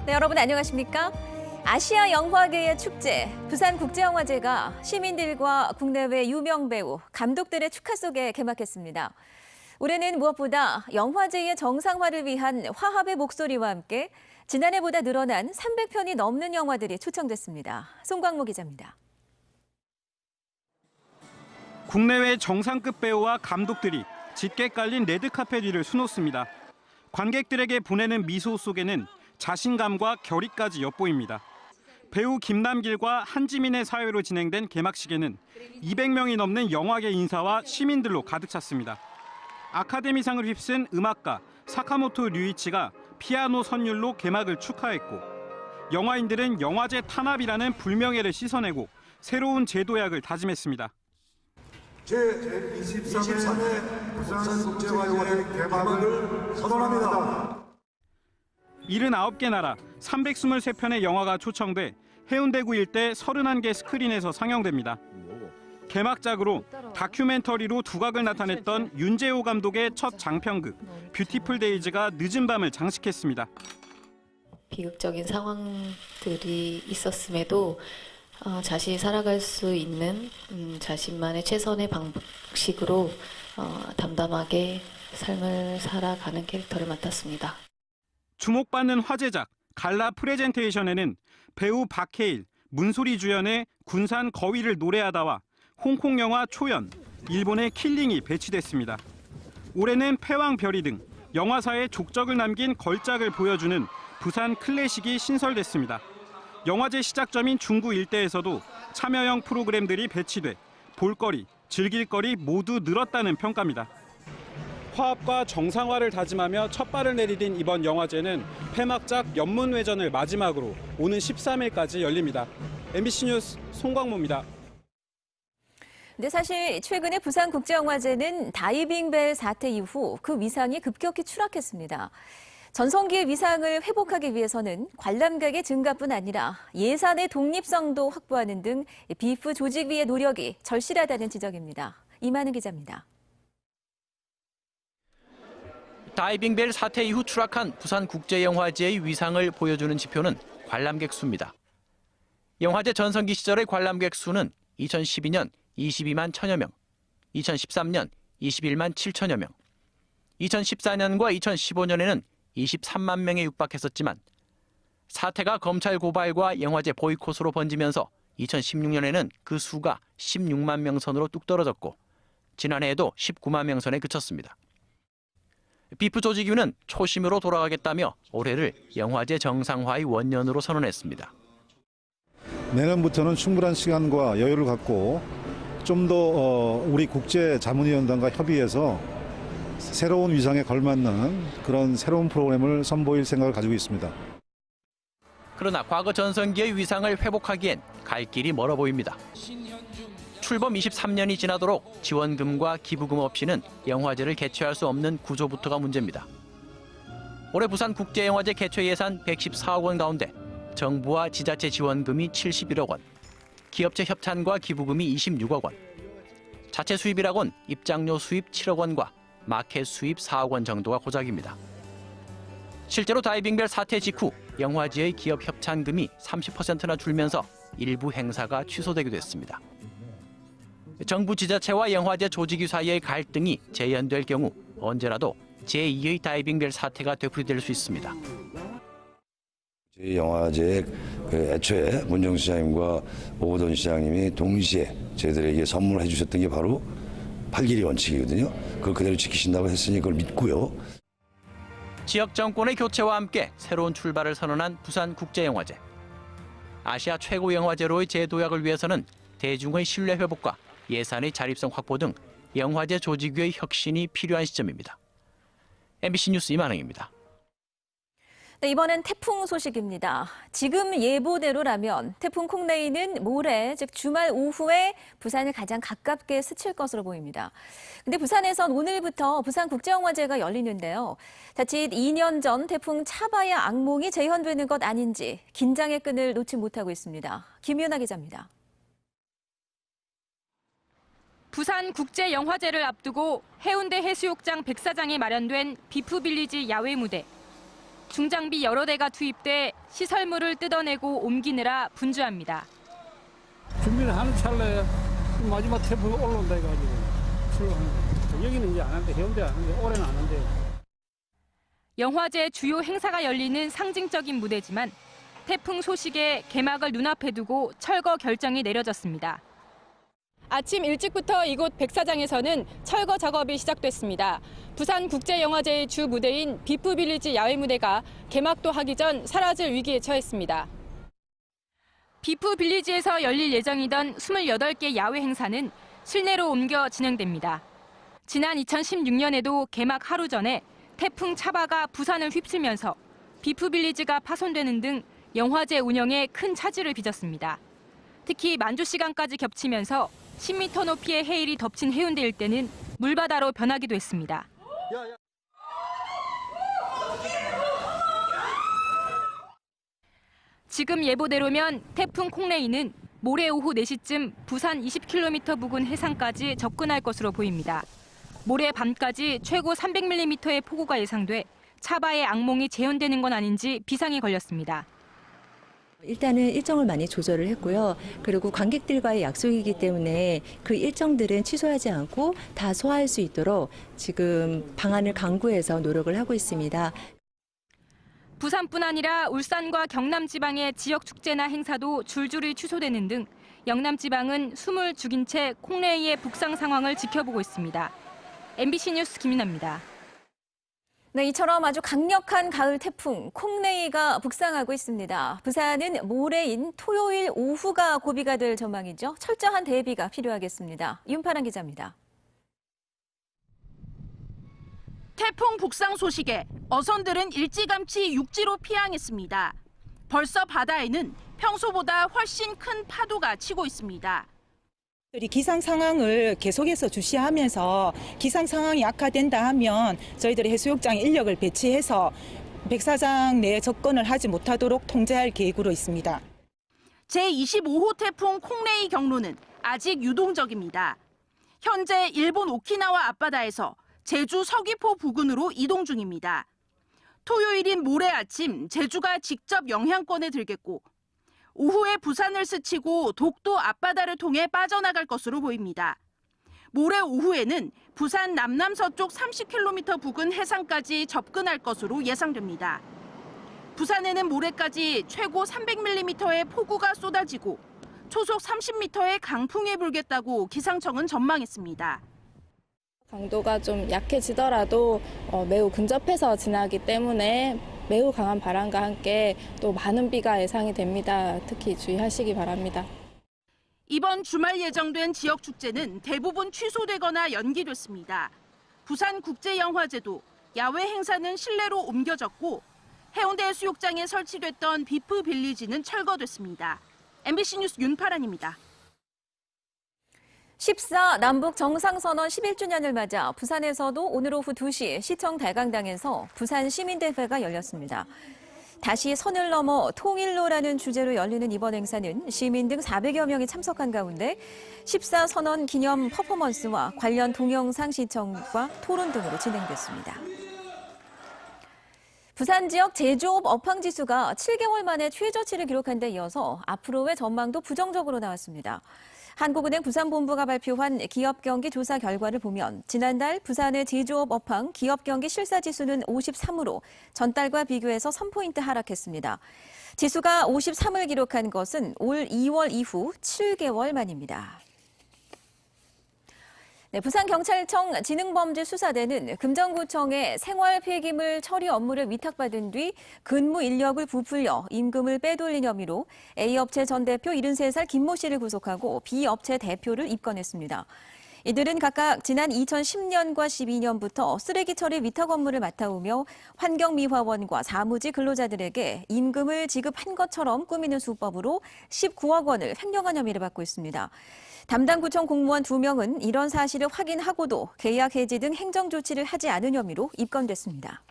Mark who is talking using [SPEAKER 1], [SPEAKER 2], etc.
[SPEAKER 1] 네, 여러분 안녕하십니까? 아시아 영화계의 축제, 부산국제영화제가 시민들과 국내외 유명 배우, 감독들의 축하 속에 개막했습니다. 올해는 무엇보다 영화제의 정상화를 위한 화합의 목소리와 함께 지난해보다 늘어난 300편이 넘는 영화들이 초청됐습니다. 송광모 기자입니다.
[SPEAKER 2] 국내외 정상급 배우와 감독들이 짙게 깔린 레드카펫 위를 수놓습니다. 관객들에게 보내는 미소 속에는 자신감과 결의까지 엿보입니다. 배우 김남길과 한지민의 사회로 진행된 개막식에는 200명이 넘는 영화계 인사와 시민들로 가득 찼습니다. 아카데미상을 휩쓴 음악가 사카모토 류이치가 피아노 선율로 개막을 축하했고, 영화인들은 영화제 탄압이라는 불명예를 씻어내고 새로운 제도약을 다짐했습니다.
[SPEAKER 3] 제23회 부산국제영화제 개막을 선언합니다.
[SPEAKER 2] 79개 나라 323편의 영화가 초청돼 해운대구 일대 31개 스크린에서 상영됩니다. 개막작으로 다큐멘터리로 두각을 나타냈던 윤재호 감독의 첫 장편극 뷰티풀 데이즈가 늦은 밤을 장식했습니다.
[SPEAKER 4] 비극적인 상황들이 있었음에도 자신이 살아갈 수 있는 자신만의 최선의 방식으로 담담하게 삶을 살아가는 캐릭터를 맡았습니다.
[SPEAKER 2] 주목받는 화제작 갈라 프레젠테이션에는 배우 박해일, 문소리 주연의 군산 거위를 노래하다와 홍콩 영화 초연, 일본의 킬링이 배치됐습니다. 올해는 패왕별이 등 영화사에 족적을 남긴 걸작을 보여주는 부산 클래식이 신설됐습니다. 영화제 시작점인 중구 일대에서도 참여형 프로그램들이 배치돼 볼거리, 즐길거리 모두 늘었다는 평가입니다. 화합과 정상화를 다짐하며 첫 발을 내디딘 이번 영화제는 폐막작 연문회전을 마지막으로 오는 13일까지 열립니다. MBC 뉴스 송광모입니다.
[SPEAKER 1] 근데 사실 최근에 부산국제영화제는 다이빙벨 사태 이후 그 위상이 급격히 추락했습니다. 전성기의 위상을 회복하기 위해서는 관람객의 증가뿐 아니라 예산의 독립성도 확보하는 등 비프 조직위의 노력이 절실하다는 지적입니다. 이만은 기자입니다.
[SPEAKER 5] 다이빙벨 사태 이후 추락한 부산국제영화제의 위상을 보여주는 지표는 관람객 수입니다. 영화제 전성기 시절의 관람객 수는 2012년 22만 1천여 명, 2013년 21만 7천여 명, 2014년과 2015년에는 23만 명에 육박했었지만 사태가 검찰 고발과 영화제 보이콧으로 번지면서 2016년에는 그 수가 16만 명 선으로 뚝 떨어졌고 지난해에도 19만 명 선에 그쳤습니다. 비프 조직위는 초심으로 돌아가겠다며 올해를 영화제 정상화의 원년으로 선언했습니다.
[SPEAKER 6] 내년부터는 충분한 시간과 여유를 갖고 좀 더 우리 국제자문위원단과 협의해서 새로운 위상에 걸맞는 그런 새로운 프로그램을 선보일 생각을 가지고 있습니다.
[SPEAKER 5] 그러나 과거 전성기의 위상을 회복하기엔 갈 길이 멀어 보입니다. 출범 23년이 지나도록 지원금과 기부금 없이는 영화제를 개최할 수 없는 구조부터가 문제입니다. 올해 부산국제영화제 개최 예산 114억 원 가운데 정부와 지자체 지원금이 71억 원, 기업체 협찬과 기부금이 26억 원, 자체 수입이라곤 입장료 수입 7억 원과 마켓 수입 4억 원 정도가 고작입니다. 실제로 다이빙벨 사태 직후 영화제의 기업 협찬금이 30%나 줄면서 일부 행사가 취소되기도 했습니다. 정부 지자체와 영화제 조직위 사이의 갈등이 재현될 경우 언제라도 제2의 다이빙벨 사태가 되풀이될 수 있습니다.
[SPEAKER 7] 저희 영화제에 애초에 문정수 시장님과 오호돈 시장님이 동시에 저희들에게 선물해 주셨던 게 바로 8길이 원칙이거든요. 그걸 그대로 지키신다고 했으니 그걸 믿고요.
[SPEAKER 5] 지역 정권의 교체와 함께 새로운 출발을 선언한 부산국제영화제. 아시아 최고 영화제로의 재도약을 위해서는 대중의 신뢰 회복과 예산의 자립성 확보 등 영화제 조직위의 혁신이 필요한 시점입니다. MBC 뉴스 이만흥입니다.
[SPEAKER 1] 네, 이번엔 태풍 소식입니다. 지금 예보대로라면 태풍 콩레이는 모레, 즉 주말 오후에 부산을 가장 가깝게 스칠 것으로 보입니다. 근데 부산에선 오늘부터 부산국제영화제가 열리는데요. 자칫 2년 전 태풍 차바야 악몽이 재현되는 것 아닌지 긴장의 끈을 놓지 못하고 있습니다. 김윤아 기자입니다.
[SPEAKER 8] 부산국제영화제를 앞두고 해운대 해수욕장 백사장에 마련된 비프빌리지 야외 무대. 중장비 여러 대가 투입돼 시설물을 뜯어내고 옮기느라 분주합니다.
[SPEAKER 9] 준비를 하는 찰나에 마지막 태풍이 올라온다 해가지고 출발하는 거예요. 여기는 이제 안 하는데 해운대 안 하는데 올해는 안 한대요.
[SPEAKER 8] 영화제 주요 행사가 열리는 상징적인 무대지만 태풍 소식에 개막을 눈앞에 두고 철거 결정이 내려졌습니다. 아침 일찍부터 이곳 백사장에서는 철거 작업이 시작됐습니다. 부산국제영화제의 주 무대인 비프빌리지 야외 무대가 개막도 하기 전 사라질 위기에 처했습니다. 비프빌리지에서 열릴 예정이던 28개 야외 행사는 실내로 옮겨 진행됩니다. 지난 2016년에도 개막 하루 전에 태풍 차바가 부산을 휩쓸면서 비프빌리지가 파손되는 등 영화제 운영에 큰 차질을 빚었습니다. 특히 만조 시간까지 겹치면서 10m 높이의 해일이 덮친 해운대 일대는 물바다로 변하기도 했습니다. 지금 예보대로면 태풍 콩레이는 모레 오후 4시쯤 부산 20km 부근 해상까지 접근할 것으로 보입니다. 모레 밤까지 최고 300mm의 폭우가 예상돼 차바의 악몽이 재현되는 건 아닌지 비상이 걸렸습니다.
[SPEAKER 10] 일단은 일정을 많이 조절을 했고요. 그리고 관객들과의 약속이기 때문에 그 일정들은 취소하지 않고 다 소화할 수 있도록 지금 방안을 강구해서 노력을 하고 있습니다.
[SPEAKER 8] 부산뿐 아니라 울산과 경남 지방의 지역 축제나 행사도 줄줄이 취소되는 등 영남 지방은 숨을 죽인 채 콩레이의 북상 상황을 지켜보고 있습니다. MBC 뉴스 김민아입니다.
[SPEAKER 1] 네, 이처럼 아주 강력한 가을 태풍 콩레이가 북상하고 있습니다. 부산은 모레인 토요일 오후가 고비가 될 전망이죠. 철저한 대비가 필요하겠습니다. 윤파란 기자입니다.
[SPEAKER 11] 태풍 북상 소식에 어선들은 일찌감치 육지로 피항했습니다. 벌써 바다에는 평소보다 훨씬 큰 파도가 치고 있습니다.
[SPEAKER 12] 기상 상황을 계속해서 주시하면서 기상 상황이 악화된다 하면 저희들이 해수욕장 인력을 배치해서 백사장 내에 접근을 하지 못하도록 통제할 계획으로 있습니다.
[SPEAKER 11] 제25호 태풍 콩레이 경로는 아직 유동적입니다. 현재 일본 오키나와 앞바다에서 제주 서귀포 부근으로 이동 중입니다. 토요일인 모레 아침 제주가 직접 영향권에 들겠고 오후에 부산을 스치고 독도 앞바다를 통해 빠져나갈 것으로 보입니다. 모레 오후에는 부산 남남서쪽 30km 부근 해상까지 접근할 것으로 예상됩니다. 부산에는 모레까지 최고 300mm의 폭우가 쏟아지고 초속 30m의 강풍이 불겠다고 기상청은 전망했습니다.
[SPEAKER 13] 강도가 좀 약해지더라도 매우 근접해서 지나기 때문에 매우 강한 바람과 함께 또 많은 비가 예상이 됩니다. 특히 주의하시기 바랍니다.
[SPEAKER 11] 이번 주말 예정된 지역 축제는 대부분 취소되거나 연기됐습니다. 부산국제영화제도 야외 행사는 실내로 옮겨졌고 해운대 해수욕장에 설치됐던 비프빌리지는 철거됐습니다. MBC 뉴스 윤파란입니다.
[SPEAKER 1] 14 남북 정상선언 11주년을 맞아 부산에서도 오늘 오후 2시 시청 달강당에서 부산 시민대회가 열렸습니다. 다시 선을 넘어 통일로라는 주제로 열리는 이번 행사는 시민 등 400여 명이 참석한 가운데 14 선언 기념 퍼포먼스와 관련 동영상 시청과 토론 등으로 진행됐습니다. 부산 지역 제조업 업황지수가 7개월 만에 최저치를 기록한 데 이어서 앞으로의 전망도 부정적으로 나왔습니다. 한국은행 부산본부가 발표한 기업경기 조사 결과를 보면 지난달 부산의 제조업 업황 기업경기 실사지수는 53으로 전달과 비교해서 3포인트 하락했습니다. 지수가 53을 기록한 것은 올 2월 이후 7개월 만입니다. 네, 부산경찰청 지능범죄수사대는 금정구청에 생활폐기물 처리 업무를 위탁받은 뒤 근무 인력을 부풀려 임금을 빼돌린 혐의로 A업체 전 대표 73살 김모 씨를 구속하고 B업체 대표를 입건했습니다. 이들은 각각 지난 2010년과 12년부터 쓰레기 처리 위탁 업무를 맡아오며 환경미화원과 사무직 근로자들에게 임금을 지급한 것처럼 꾸미는 수법으로 19억 원을 횡령한 혐의를 받고 있습니다. 담당 구청 공무원 2명은 이런 사실을 확인하고도 계약 해지 등 행정 조치를 하지 않은 혐의로 입건됐습니다.